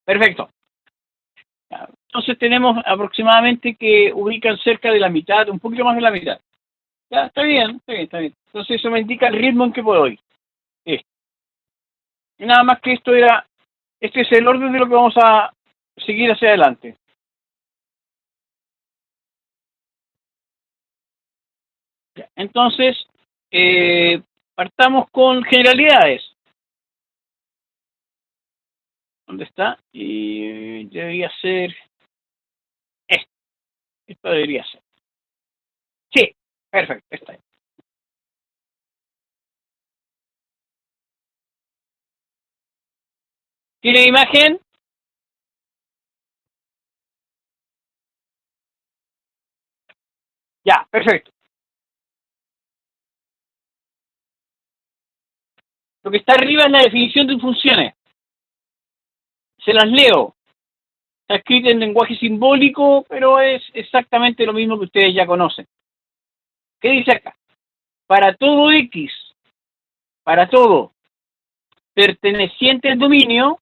Perfecto. Entonces tenemos aproximadamente que ubican cerca de la mitad, un poquito más de la mitad. Ya, está bien, está bien, está bien. Entonces eso me indica el ritmo en que puedo ir. Y nada más que este es el orden de lo que vamos a seguir hacia adelante. Ya, entonces, partamos con generalidades. ¿Dónde está? Y debería ser esto. Esto debería ser. Sí, perfecto, está ahí. ¿Tiene imagen? Ya, perfecto. Lo que está arriba es la definición de funciones. Se las leo. Está escrito en lenguaje simbólico, pero es exactamente lo mismo que ustedes ya conocen. ¿Qué dice acá? Para todo X, para todo perteneciente al dominio,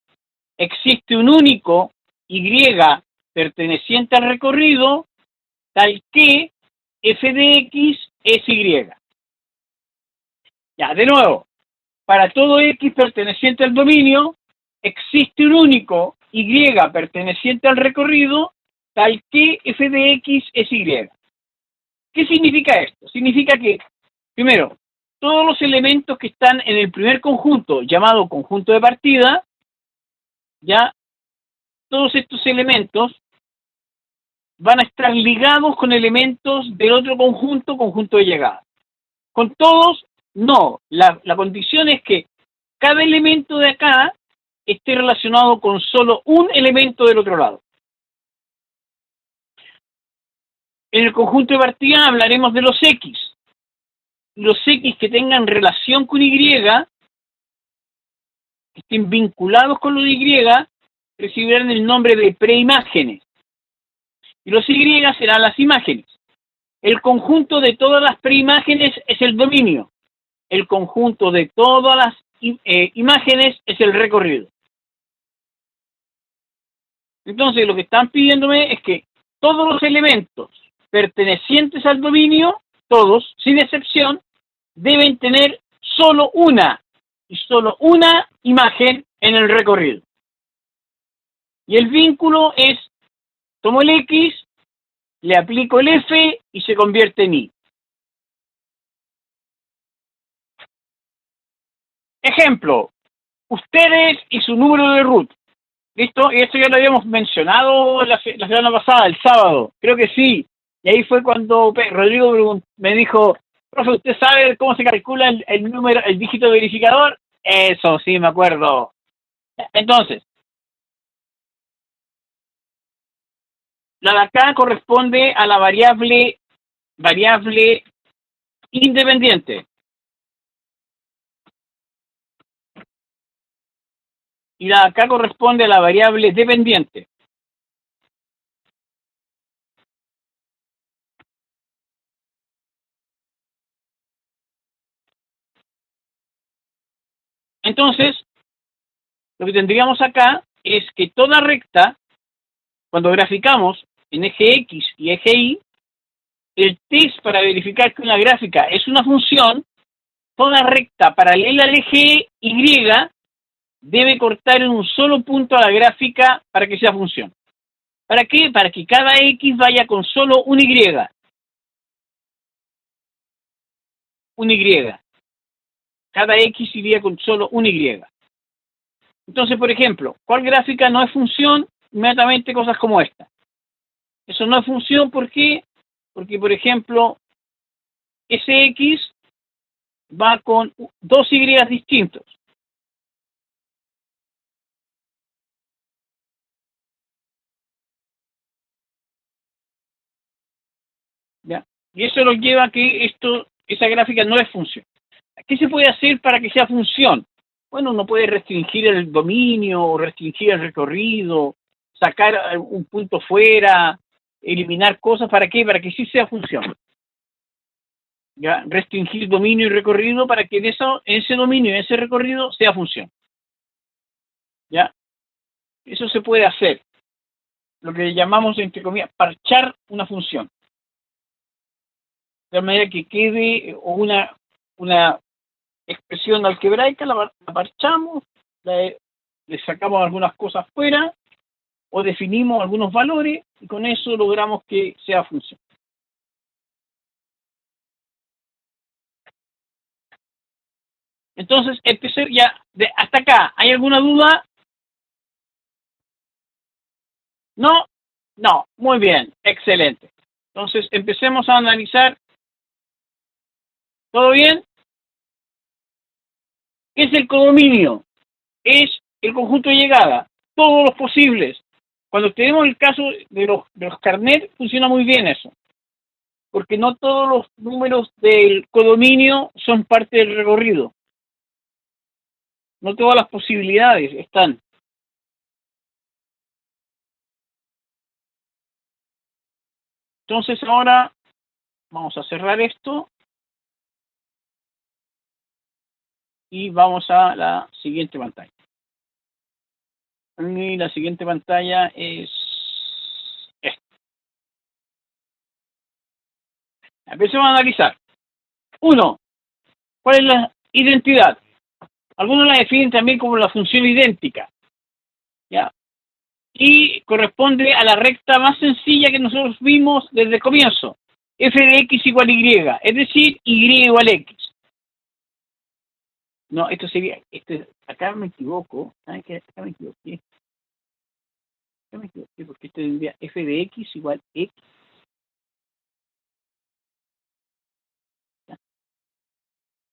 existe un único Y perteneciente al recorrido, tal que f de X es Y. Ya, de nuevo, para todo X perteneciente al dominio, existe un único Y perteneciente al recorrido, tal que f de X es Y. ¿Qué significa esto? Significa que, primero, todos los elementos que están en el primer conjunto, llamado conjunto de partida, ya todos estos elementos van a estar ligados con elementos del otro conjunto, conjunto de llegada. Con todos, no. La condición es que cada elemento de acá esté relacionado con solo un elemento del otro lado. En el conjunto de partida hablaremos de los X. Los X que tengan relación con Y, que estén vinculados con los Y, recibirán el nombre de preimágenes. Y los Y serán las imágenes. El conjunto de todas las preimágenes es el dominio. El conjunto de todas las imágenes es el recorrido. Entonces, lo que están pidiéndome es que todos los elementos pertenecientes al dominio, todos, sin excepción, deben tener solo una imagen en el recorrido. Y el vínculo es, tomo el X, le aplico el F y se convierte en Y. Ejemplo, ustedes y su número de root. ¿Listo? Y esto ya lo habíamos mencionado la semana pasada, el sábado. Creo que sí. Y ahí fue cuando Rodrigo me dijo, profe, ¿usted sabe cómo se calcula el número, el dígito verificador? Eso, sí, me acuerdo. Entonces, la de acá corresponde a la variable independiente. Y la de acá corresponde a la variable dependiente. Entonces, lo que tendríamos acá es que toda recta, cuando graficamos en eje X y eje Y, el test para verificar que una gráfica es una función, toda recta paralela al eje Y debe cortar en un solo punto a la gráfica para que sea función. ¿Para qué? Para que cada X vaya con solo un Y. Un Y. Cada X iría con solo un Y. Entonces, por ejemplo, ¿cuál gráfica no es función? Inmediatamente cosas como esta. Eso no es función, ¿por qué? Porque, por ejemplo, ese X va con dos Y distintos. ¿Ya? Y eso nos lleva a que esa gráfica no es función. ¿Qué se puede hacer para que sea función? Bueno, uno puede restringir el dominio, restringir el recorrido, sacar un punto fuera, eliminar cosas. ¿Para qué? Para que sí sea función. ¿Ya? Restringir dominio y recorrido para que en ese dominio y ese recorrido sea función. ¿Ya? Eso se puede hacer, lo que llamamos, entre comillas, parchar una función. De manera que quede una expresión algebraica, la parchamos, le sacamos algunas cosas fuera, o definimos algunos valores, y con eso logramos que sea función. Entonces, empecé ya, hasta acá, ¿hay alguna duda? ¿No? No, muy bien, excelente. Entonces, empecemos a analizar. ¿Todo bien? ¿Qué es el codominio? Es el conjunto de llegada, todos los posibles. Cuando tenemos el caso de los carnet, funciona muy bien eso, porque no todos los números del codominio son parte del recorrido. No todas las posibilidades están. Entonces ahora vamos a cerrar esto y vamos a la siguiente pantalla. Y la siguiente pantalla es esta. Empecemos a analizar. 1. ¿Cuál es la identidad? Algunos la definen también como la función idéntica, ¿ya? Y corresponde a la recta más sencilla que nosotros vimos desde el comienzo. F de X igual Y, es decir, Y igual X. No, esto sería, acá me equivoco, ¿sabes qué? Acá me equivoqué. Porque esto tendría F de X igual X. ¿Ya?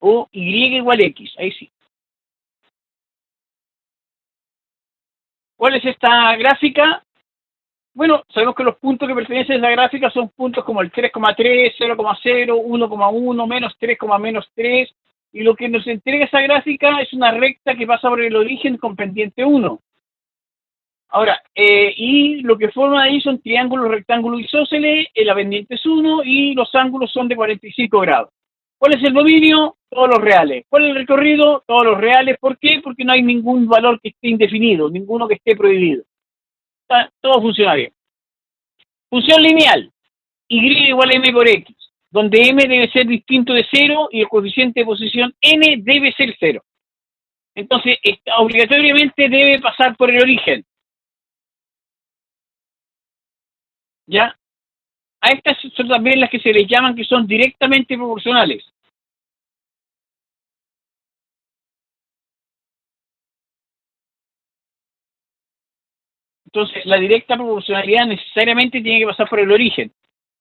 O Y igual X, ahí sí. ¿Cuál es esta gráfica? Bueno, sabemos que los puntos que pertenecen a esa gráfica son puntos como el 3,3, 0,0, 1,1, menos 3, menos 3, y lo que nos entrega esa gráfica es una recta que pasa por el origen con pendiente 1. Ahora, y lo que forman ahí son triángulos, rectángulos isósceles, la pendiente es 1 y los ángulos son de 45 grados. ¿Cuál es el dominio? Todos los reales. ¿Cuál es el recorrido? Todos los reales. ¿Por qué? Porque no hay ningún valor que esté indefinido, ninguno que esté prohibido. Todo funciona bien. Función lineal. Y igual a m por x, donde m debe ser distinto de 0 y el coeficiente de posición n debe ser 0. Entonces, obligatoriamente debe pasar por el origen. ¿Ya? A estas son también las que se les llaman que son directamente proporcionales. Entonces, la directa proporcionalidad necesariamente tiene que pasar por el origen.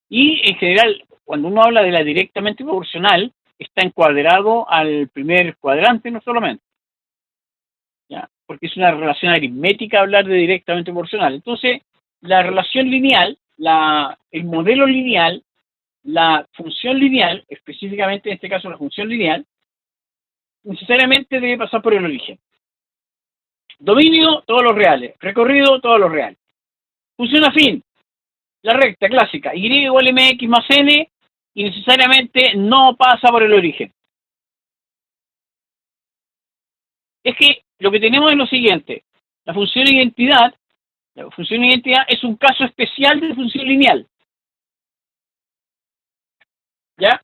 Y, en general, cuando uno habla de la directamente proporcional, está encuadrado al primer cuadrante, no solamente. ¿Ya? Porque es una relación aritmética hablar de directamente proporcional. Entonces, la relación lineal, el modelo lineal, la función lineal, específicamente en este caso la función lineal, necesariamente debe pasar por el origen. Dominio, todos los reales. Recorrido, todos los reales. Función afín, la recta clásica, y igual a mx más n, y necesariamente no pasa por el origen. Es que lo que tenemos es lo siguiente. La función identidad es un caso especial de función lineal. ¿Ya?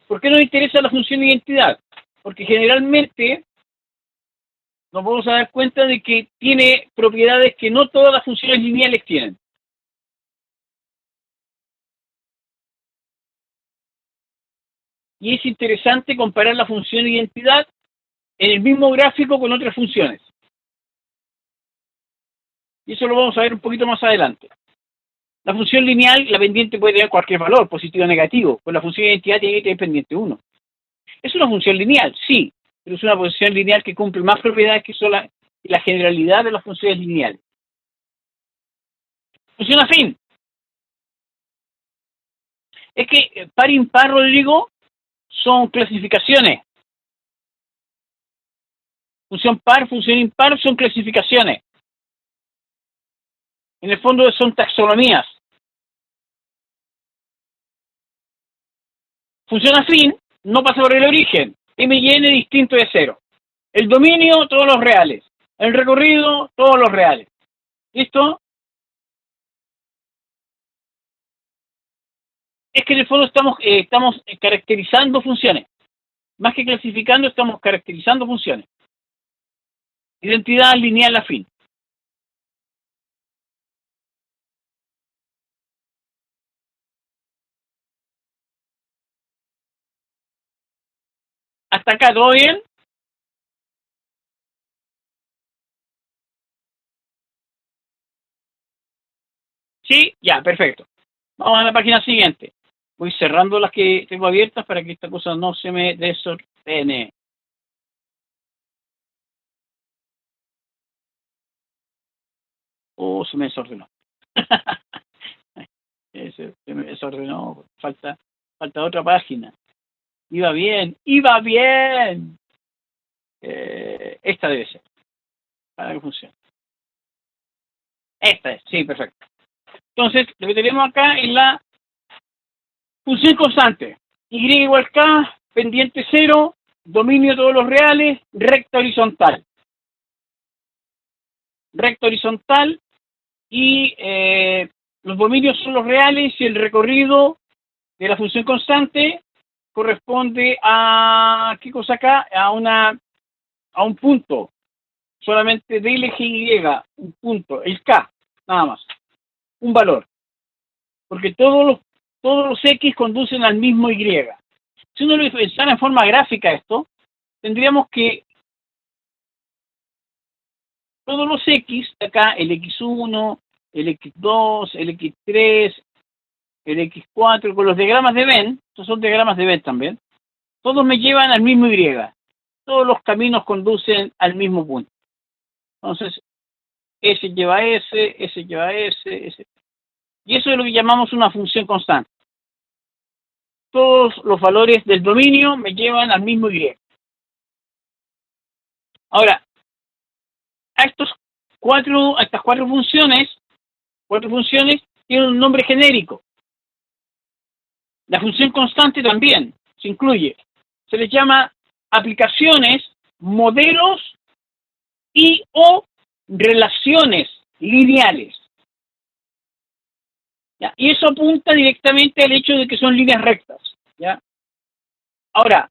¿Por qué nos interesa la función identidad? Porque generalmente nos vamos a dar cuenta de que tiene propiedades que no todas las funciones lineales tienen. Y es interesante comparar la función identidad en el mismo gráfico con otras funciones. Y eso lo vamos a ver un poquito más adelante. La función lineal, la pendiente puede tener cualquier valor, positivo o negativo. Pues la función de identidad tiene que tener pendiente 1. Es una función lineal, sí, pero es una función lineal que cumple más propiedades que son la generalidad de las funciones lineales. Función afín. Es que par impar, Rodrigo, son clasificaciones. Función par, función impar son clasificaciones. En el fondo son taxonomías. Función afín no pasa por el origen. M y n distinto de 0. El dominio, todos los reales. El recorrido, todos los reales. ¿Listo? Es que en el fondo estamos caracterizando funciones. Más que clasificando, estamos caracterizando funciones. Identidad lineal afín. ¿Hasta acá todo bien? Sí, ya, perfecto. Vamos a la página siguiente. Voy cerrando las que tengo abiertas para que esta cosa no se me desordene. Se me desordenó. Se me desordenó. Falta otra página. Iba bien, iba bien. Esta debe ser. Para que funcione. Esta es, sí, perfecto. Entonces, lo que tenemos acá es la función constante. Y igual K, pendiente 0, dominio de todos los reales, recta horizontal. Recta horizontal y los dominios son los reales y el recorrido de la función constante corresponde a, ¿qué cosa acá? A un punto, solamente del eje Y, un punto, el K, nada más, un valor, porque todos los X conducen al mismo Y. Si uno lo pensara en forma gráfica esto, tendríamos que todos los X, acá el X1, el X2, el X3, el X4, con los diagramas de Venn, estos son diagramas de Venn también, todos me llevan al mismo Y. Todos los caminos conducen al mismo punto. Entonces, S lleva a S lleva a S. Y eso es lo que llamamos una función constante. Todos los valores del dominio me llevan al mismo Y. Ahora, a estas cuatro funciones tienen un nombre genérico. La función constante también se incluye. Se les llama aplicaciones, modelos y o relaciones lineales. ¿Ya? Y eso apunta directamente al hecho de que son líneas rectas. ¿Ya? Ahora,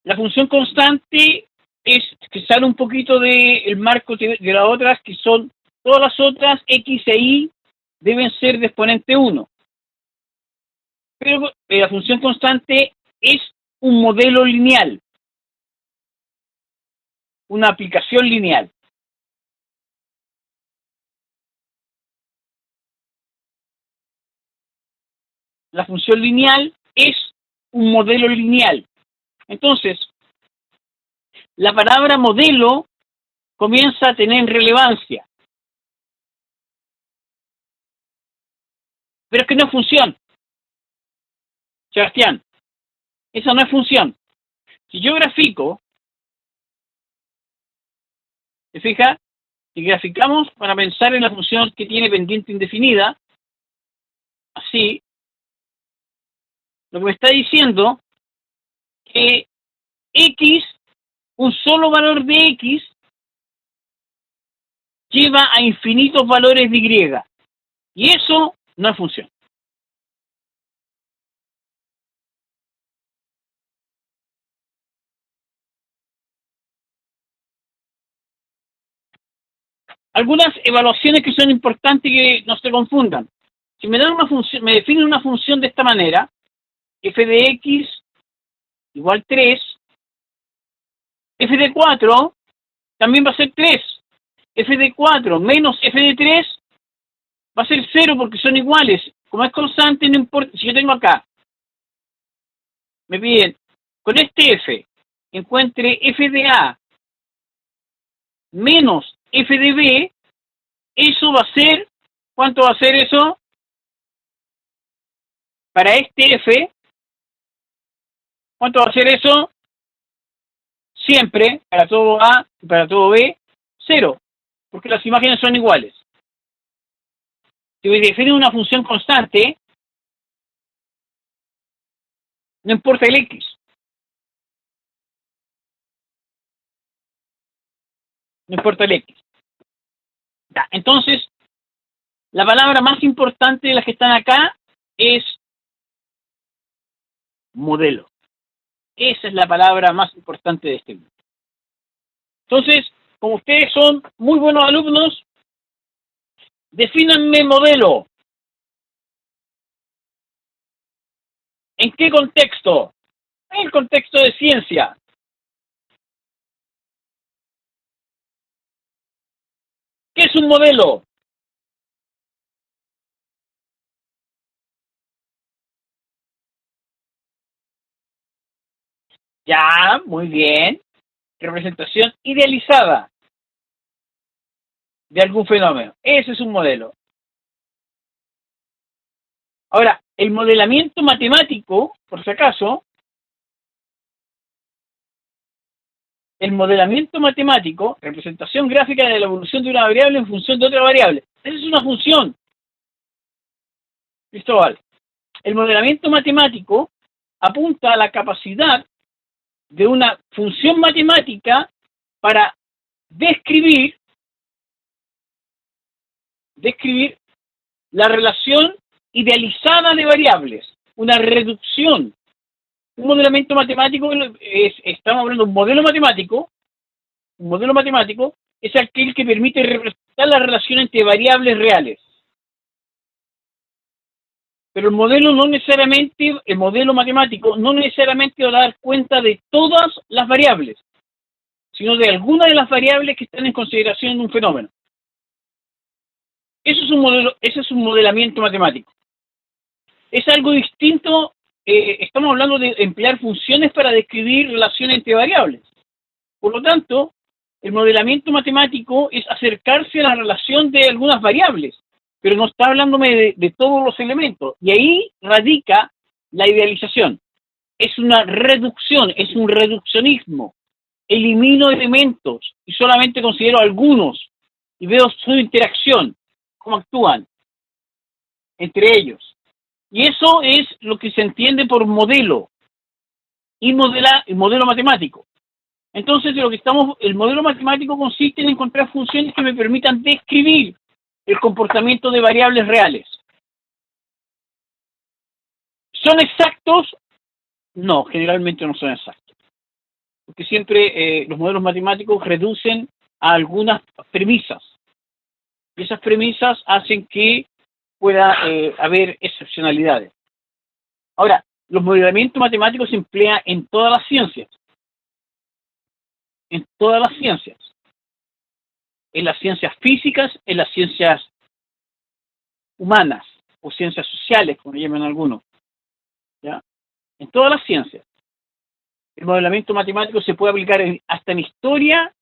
la función constante es que sale un poquito del marco de las otras, que son todas las otras X e Y deben ser de exponente 1. Pero la función constante es un modelo lineal, una aplicación lineal. La función lineal es un modelo lineal. Entonces, la palabra modelo comienza a tener relevancia. Pero es que no es función. Sebastián, esa no es función. Si yo grafico, ¿te fijas? Si graficamos para pensar en la función que tiene pendiente indefinida, así, lo que me está diciendo que X, un solo valor de X, lleva a infinitos valores de Y. Y eso no es función. Algunas evaluaciones que son importantes que no se confundan. Si me dan una función, me definen una función de esta manera, f de x igual 3, f de 4 también va a ser 3. F de 4 menos f de 3 va a ser 0 porque son iguales. Como es constante, no importa. Si yo tengo acá, me piden, con este f, encuentre f de a menos f de b, eso va a ser, ¿cuánto va a ser eso? Para este f, ¿cuánto va a ser eso? Siempre, para todo a y para todo b, 0, porque las imágenes son iguales. Si voy a definir una función constante, no importa el x. No importa el x. Ya, entonces, la palabra más importante de las que están acá es modelo. Esa es la palabra más importante de este libro. Entonces, como ustedes son muy buenos alumnos, defínanme modelo. ¿En qué contexto? En el contexto de ciencia. ¿Qué es un modelo? Ya, muy bien. Representación idealizada de algún fenómeno. Ese es un modelo. Ahora, el modelamiento matemático, por si acaso, el modelamiento matemático, representación gráfica de la evolución de una variable en función de otra variable. Esa es una función, Cristóbal. El modelamiento matemático apunta a la capacidad de una función matemática para describir la relación idealizada de variables, una reducción. Un modelamiento matemático estamos hablando de un modelo matemático. Un modelo matemático es aquel que permite representar la relación entre variables reales. Pero el modelo matemático no necesariamente va a dar cuenta de todas las variables, sino de algunas de las variables que están en consideración en un fenómeno. Eso es un modelamiento matemático. Es algo distinto, estamos hablando de emplear funciones para describir relaciones entre variables. Por lo tanto, el modelamiento matemático es acercarse a la relación de algunas variables, pero no está hablándome de todos los elementos. Y ahí radica la idealización. Es una reducción, es un reduccionismo. Elimino elementos y solamente considero algunos y veo su interacción, cómo actúan entre ellos. Y eso es lo que se entiende por modelo y modelo matemático. Entonces, el modelo matemático consiste en encontrar funciones que me permitan describir el comportamiento de variables reales. ¿Son exactos? No, generalmente no son exactos. Porque siempre los modelos matemáticos reducen a algunas premisas. Y esas premisas hacen que pueda haber excepcionalidades. Ahora, los modelamientos matemáticos se emplean en todas las ciencias. En todas las ciencias. En las ciencias físicas, en las ciencias humanas o ciencias sociales, como le llaman algunos. ¿Ya? En todas las ciencias. El modelamiento matemático se puede aplicar hasta en historia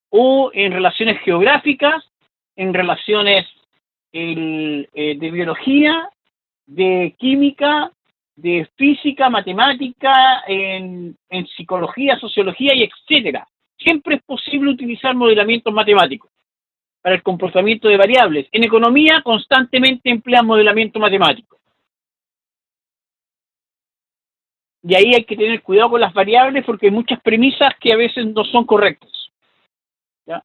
o en relaciones geográficas, en relaciones de biología, de química, de física, matemática, en psicología, sociología y etcétera. Siempre es posible utilizar modelamientos matemáticos para el comportamiento de variables. En economía constantemente emplean modelamiento matemático. Y ahí hay que tener cuidado con las variables porque hay muchas premisas que a veces no son correctas. ¿Ya?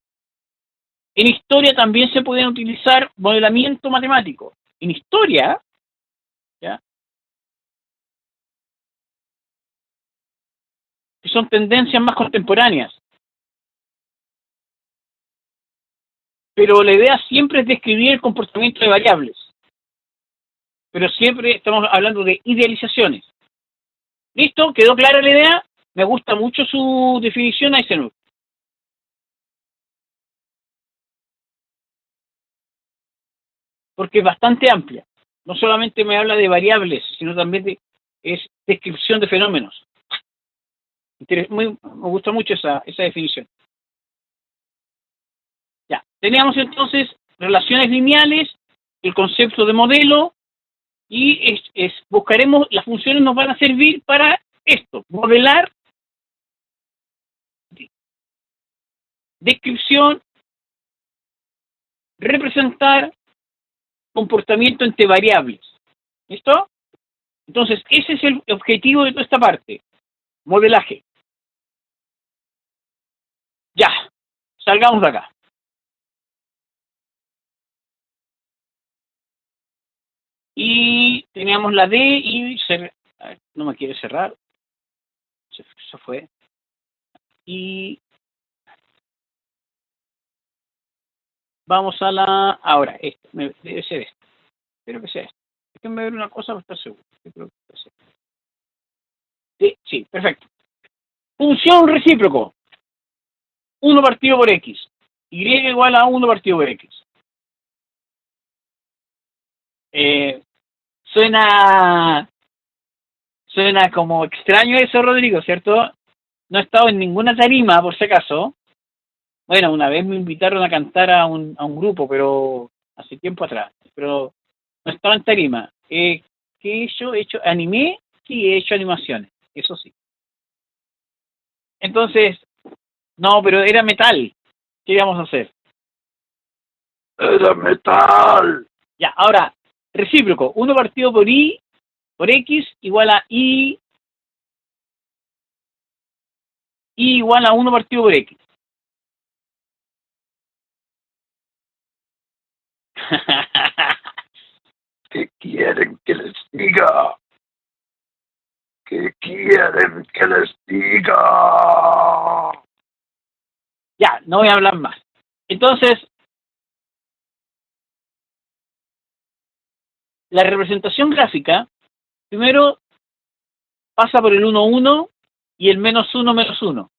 En historia también se pueden utilizar modelamiento matemático. En historia, ¿ya? Que son tendencias más contemporáneas. Pero la idea siempre es describir el comportamiento de variables. Pero siempre estamos hablando de idealizaciones. ¿Listo? ¿Quedó clara la idea? Me gusta mucho su definición, Eisenhower. Porque es bastante amplia. No solamente me habla de variables, sino también es descripción de fenómenos. Me gusta mucho esa definición. Ya, teníamos entonces relaciones lineales, el concepto de modelo, y buscaremos, las funciones nos van a servir para esto, modelar, descripción, representar comportamiento entre variables. ¿Listo? Entonces, ese es el objetivo de toda esta parte, modelaje. Ya, salgamos de acá. teníamos la D y no me quiere cerrar, se fue, y vamos a ahora, debe ser esto, espero que sea esto, déjenme ver una cosa para estar seguro, yo creo que puede ser. Sí, perfecto. Función recíproco, 1 partido por X, Y igual a 1 partido por X. Suena como extraño eso, Rodrigo, ¿cierto? No he estado en ninguna tarima, por si acaso. Bueno, una vez me invitaron a cantar a un grupo, pero hace tiempo atrás. Pero no estaba en tarima. ¿Qué he hecho? ¿He hecho anime? Sí, he hecho animaciones, eso sí. Entonces, no, pero era metal. ¿Qué íbamos a hacer? ¡Era metal! Ya, ahora, recíproco. 1 partido por X igual a Y igual a 1 partido por X. ¿Qué quieren que les diga? ¿Qué quieren que les diga? Ya, no voy a hablar más. Entonces, la representación gráfica, primero pasa por el 1, 1 y el menos 1, menos 1.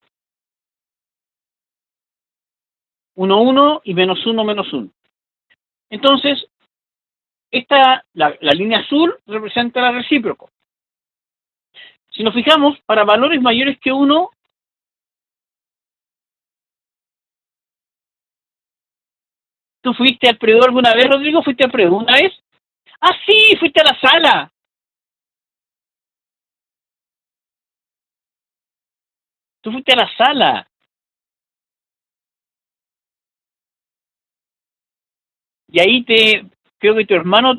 1, 1 y menos 1, menos 1. Entonces, la línea azul representa la recíproco. Si nos fijamos, para valores mayores que 1, ¿tú fuiste al Predo alguna vez, Rodrigo? ¿Fuiste al Predo una vez? ¡Ah, sí! ¡Fuiste a la sala! Tú fuiste a la sala. Y ahí creo que tu hermano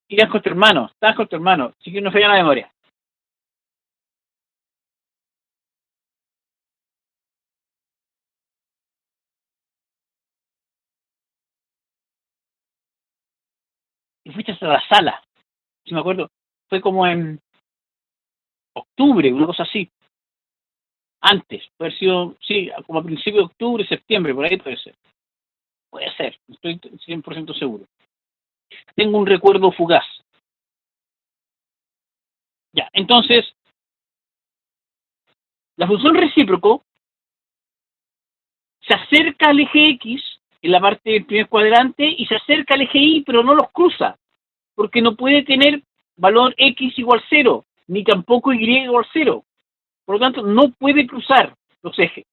irás con tu hermano, estabas con tu hermano, así que no falla la memoria. Y fuiste a la sala, si me acuerdo, fue como en octubre, una cosa así. Antes, puede haber sido, sí, como a principios de octubre, septiembre, por ahí puede ser. Puede ser, no estoy 100% seguro. Tengo un recuerdo fugaz. Ya, entonces, la función recíproco se acerca al eje X en la parte del primer cuadrante y se acerca al eje Y, pero no los cruza, porque no puede tener valor X igual 0, ni tampoco Y igual 0. Por lo tanto, no puede cruzar los ejes.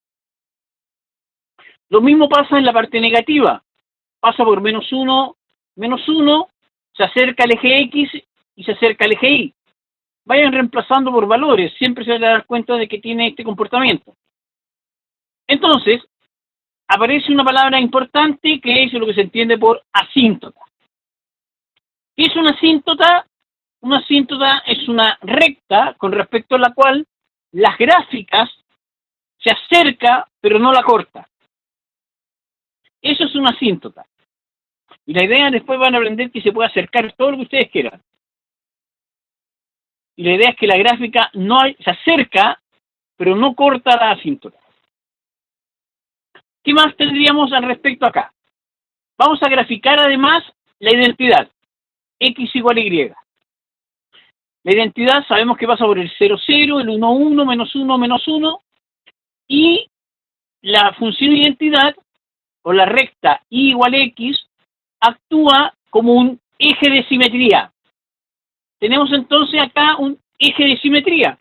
Lo mismo pasa en la parte negativa. Pasa por menos 1, se acerca al eje X y se acerca al eje Y. Vayan reemplazando por valores, siempre se van a dar cuenta de que tiene este comportamiento. Entonces, aparece una palabra importante que es lo que se entiende por asíntota. ¿Qué es una asíntota? Una asíntota es una recta con respecto a la cual las gráficas se acerca pero no la corta. Eso es una asíntota. Y la idea después van a aprender que se puede acercar todo lo que ustedes quieran. Y la idea es que la gráfica se acerca, pero no corta la asíntota. ¿Qué más tendríamos al respecto acá? Vamos a graficar además la identidad. X igual a Y. La identidad sabemos que pasa por el 0, 0, el 1, 1, menos 1, menos 1. Y la función identidad, o la recta Y igual a X, actúa como un eje de simetría. Tenemos entonces acá un eje de simetría.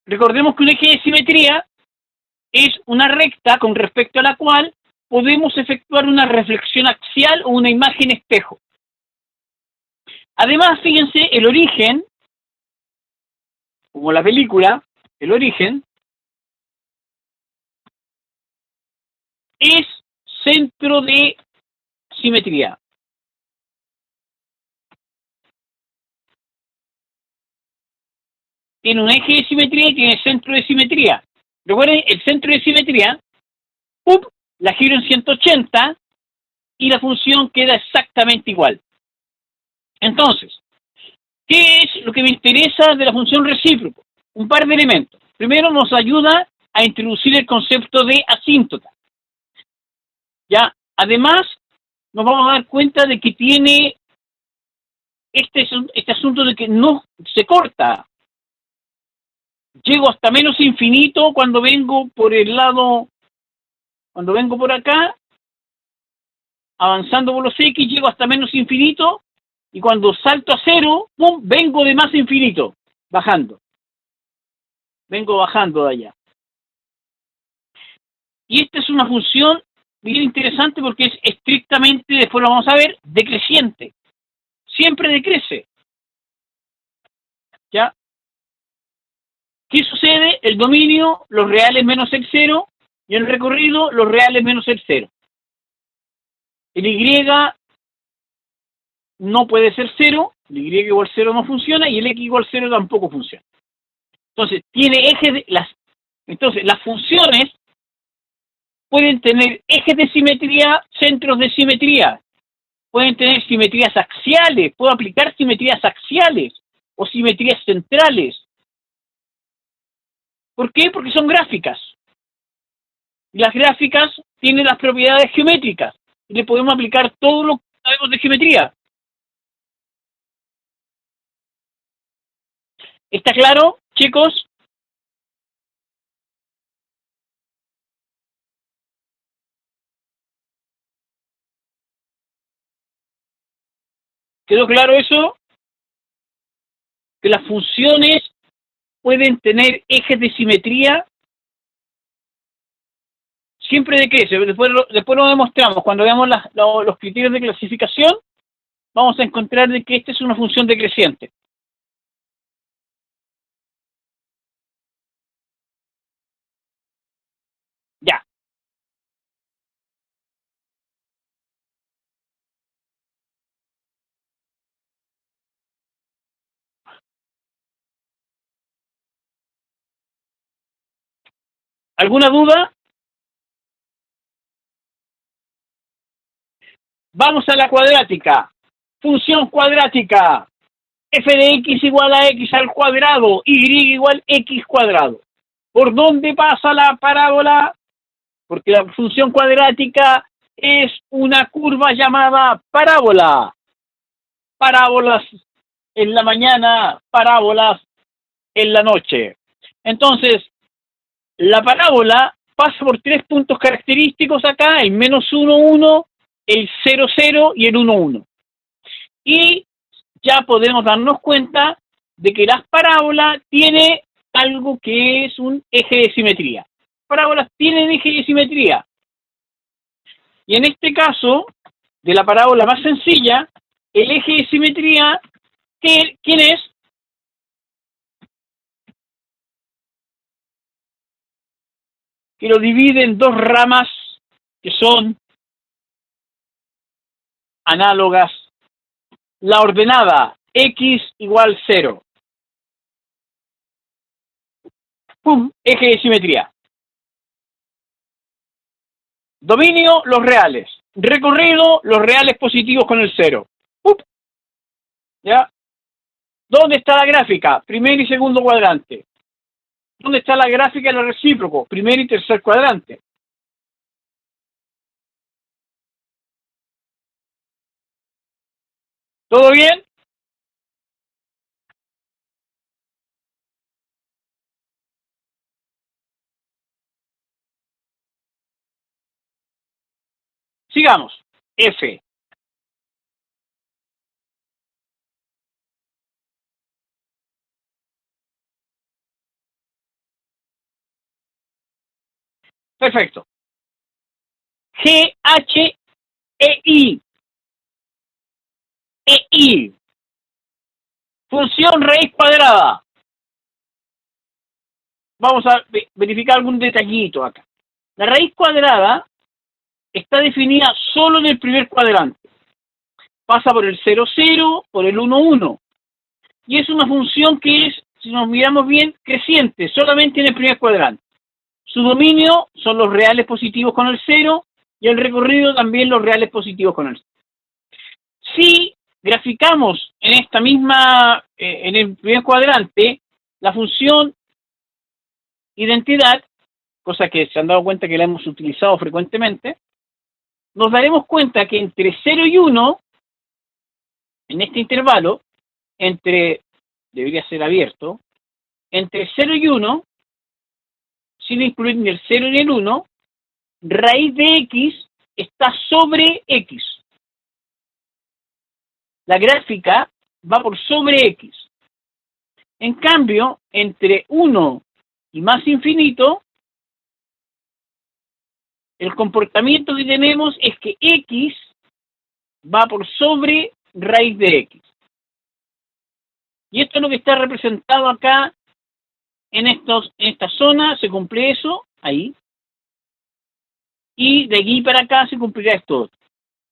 Recordemos que un eje de simetría es una recta con respecto a la cual podemos efectuar una reflexión axial o una imagen espejo. Además, fíjense, el origen, como la película, el origen, es centro de simetría. Tiene un eje de simetría y tiene centro de simetría. Recuerden, el centro de simetría la giro en 180 y la función queda exactamente igual. Entonces, ¿qué es lo que me interesa de la función recíproco? Un par de elementos. Primero, nos ayuda a introducir el concepto de asíntota. ¿Ya? Además, nos vamos a dar cuenta de que tiene este asunto de que no se corta. Llego hasta menos infinito cuando vengo por el lado, cuando vengo por acá, avanzando por los X, llego hasta menos infinito, y cuando salto a cero, ¡pum!, vengo de más infinito, bajando. Vengo bajando de allá. Y esta es una función bien interesante porque es estrictamente, después lo vamos a ver, decreciente. Siempre decrece. ¿Ya? ¿Qué sucede? El dominio, los reales menos x0, y el recorrido, los reales menos x0. El y no puede ser 0, el y igual 0 no funciona, y el x igual 0 tampoco funciona. Entonces, tiene ejes de entonces, las funciones pueden tener ejes de simetría, centros de simetría, pueden tener simetrías axiales, puedo aplicar simetrías axiales o simetrías centrales. ¿Por qué? Porque son gráficas. Y las gráficas tienen las propiedades geométricas y le podemos aplicar todo lo que sabemos de geometría. ¿Está claro, chicos? ¿Quedó claro eso? Que las funciones pueden tener ejes de simetría, siempre decrece. Después lo demostramos. Cuando veamos los criterios de clasificación, vamos a encontrar de que esta es una función decreciente. Ya. ¿Alguna duda? Vamos a la cuadrática. Función cuadrática. F de x igual a x al cuadrado, y igual x cuadrado. ¿Por dónde pasa la parábola? Porque la función cuadrática es una curva llamada parábola. Parábolas en la mañana, parábolas en la noche. Entonces, la parábola pasa por tres puntos característicos acá, el -1, 1, el 0, 0 y el 1, 1. Y ya podemos darnos cuenta de que las parábolas tienen algo que es un eje de simetría. Parábolas tienen eje de simetría. Y en este caso, de la parábola más sencilla, el eje de simetría, ¿quién es? Que lo divide en dos ramas que son análogas. La ordenada, x igual 0. ¡Pum! Eje de simetría. Dominio, los reales. Recorrido, los reales positivos con el 0. ¡Pum! ¿Ya? ¿Dónde está la gráfica? Primer y segundo cuadrante. ¿Dónde está la gráfica de lo recíproco? Primer y tercer cuadrante. ¿Todo bien? Sigamos. F. Perfecto. G, H, E, I. E, I. Función raíz cuadrada. Vamos a verificar algún detallito acá. La raíz cuadrada está definida solo en el primer cuadrante. Pasa por el 0, 0, por el 1, 1. Y es una función que es, si nos miramos bien, creciente, solamente en el primer cuadrante. Su dominio son los reales positivos con el 0 y el recorrido también los reales positivos con el 0. Si graficamos en esta misma, en el primer cuadrante, la función identidad, cosa que se han dado cuenta que la hemos utilizado frecuentemente, nos daremos cuenta que entre 0 y 1, en este intervalo, debería ser abierto, entre 0 y 1, sin incluir ni el 0 ni el 1, raíz de x está sobre x. La gráfica va por sobre x. En cambio, entre 1 y más infinito, el comportamiento que tenemos es que x va por sobre raíz de x. Y esto es lo que está representado acá en esta zona, se cumple eso, ahí. Y de aquí para acá se cumplirá esto.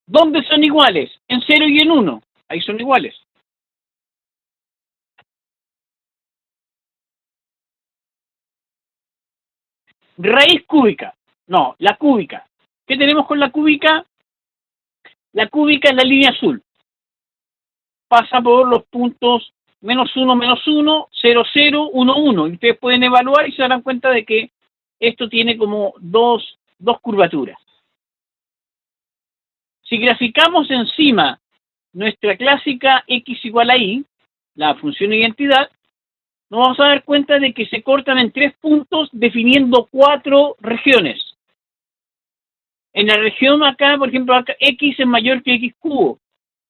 ¿Dónde son iguales? En 0 y en 1. Ahí son iguales. Raíz cúbica. No, la cúbica. ¿Qué tenemos con la cúbica? La cúbica es la línea azul. Pasa por los puntos -1, -1, 0, 0, 1, 1. Y ustedes pueden evaluar y se darán cuenta de que esto tiene como dos curvaturas. Si graficamos encima nuestra clásica x igual a y, la función identidad, nos vamos a dar cuenta de que se cortan en 3 puntos definiendo 4 regiones. En la región acá, por ejemplo, acá, x es mayor que x cubo.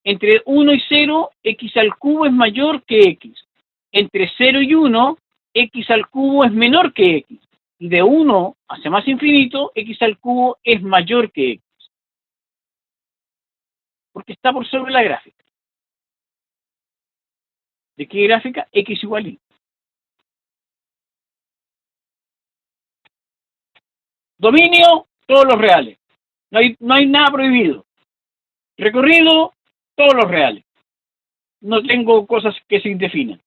Entre 1 y 0, x al cubo es mayor que x. Entre 0 y 1, x al cubo es menor que x. Y de 1 hacia más infinito, x al cubo es mayor que x. Porque está por sobre la gráfica. ¿De qué gráfica? X igual y. Dominio, todos los reales. No hay nada prohibido. Recorrido, todos los reales. No tengo cosas que se indefinen.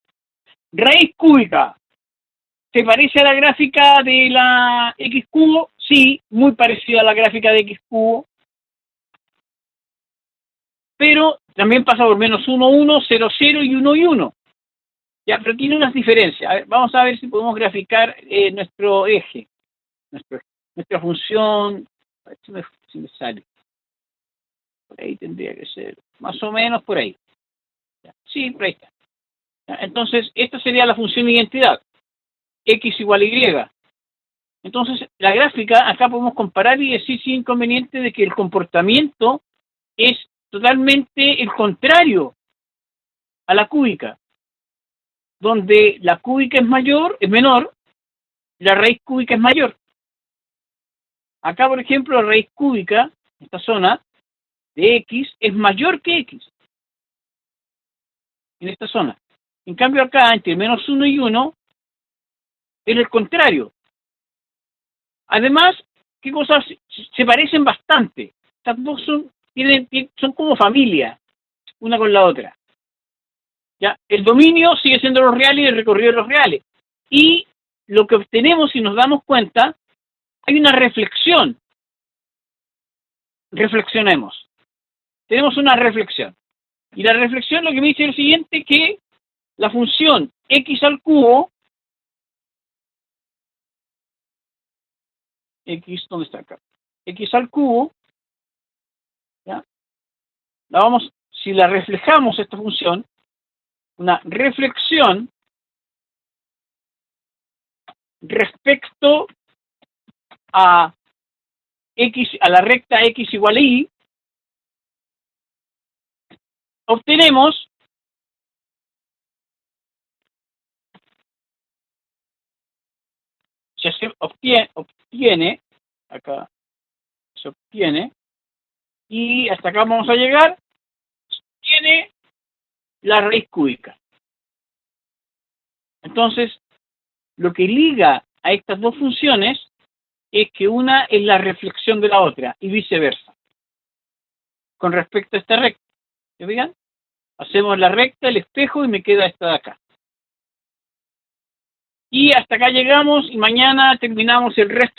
Raíz cúbica. ¿Se parece a la gráfica de la x cubo? Sí, muy parecida a la gráfica de x cubo. Pero también pasa por -1, 1, 0, 0 y 1 y 1. Ya, pero tiene unas diferencias. A ver, vamos a ver si podemos graficar nuestro eje. Nuestra función. A ver si me sale. Por ahí tendría que ser. Más o menos por ahí. Ya, sí, por ahí está. Ya, entonces, esta sería la función identidad. X igual a Y. Entonces, la gráfica, acá podemos comparar y decir sin inconveniente de que el comportamiento es totalmente el contrario a la cúbica, donde la cúbica es menor, la raíz cúbica es mayor. Acá, por ejemplo, la raíz cúbica, esta zona de x, es mayor que x. En esta zona. En cambio acá, entre -1 y 1, es el contrario. Además, ¿qué cosas? Se parecen bastante. Estas dos son como familia, una con la otra. ¿Ya? El dominio sigue siendo los reales y el recorrido de los reales. Y lo que obtenemos, si nos damos cuenta, hay una reflexión. Reflexionemos. Tenemos una reflexión. Y la reflexión lo que me dice es lo siguiente, que la función x al cubo, ¿dónde está acá? X al cubo, ¿ya? Si la reflejamos esta función, una reflexión respecto a la recta x igual a y, obtenemos se obtiene, acá se obtiene, y hasta acá vamos a llegar, se obtiene la raíz cúbica. Entonces, lo que liga a estas dos funciones es que una es la reflexión de la otra y viceversa. Con respecto a esta recta, ¿se fijan? Hacemos la recta, el espejo y me queda esta de acá. Y hasta acá llegamos y mañana terminamos el resto de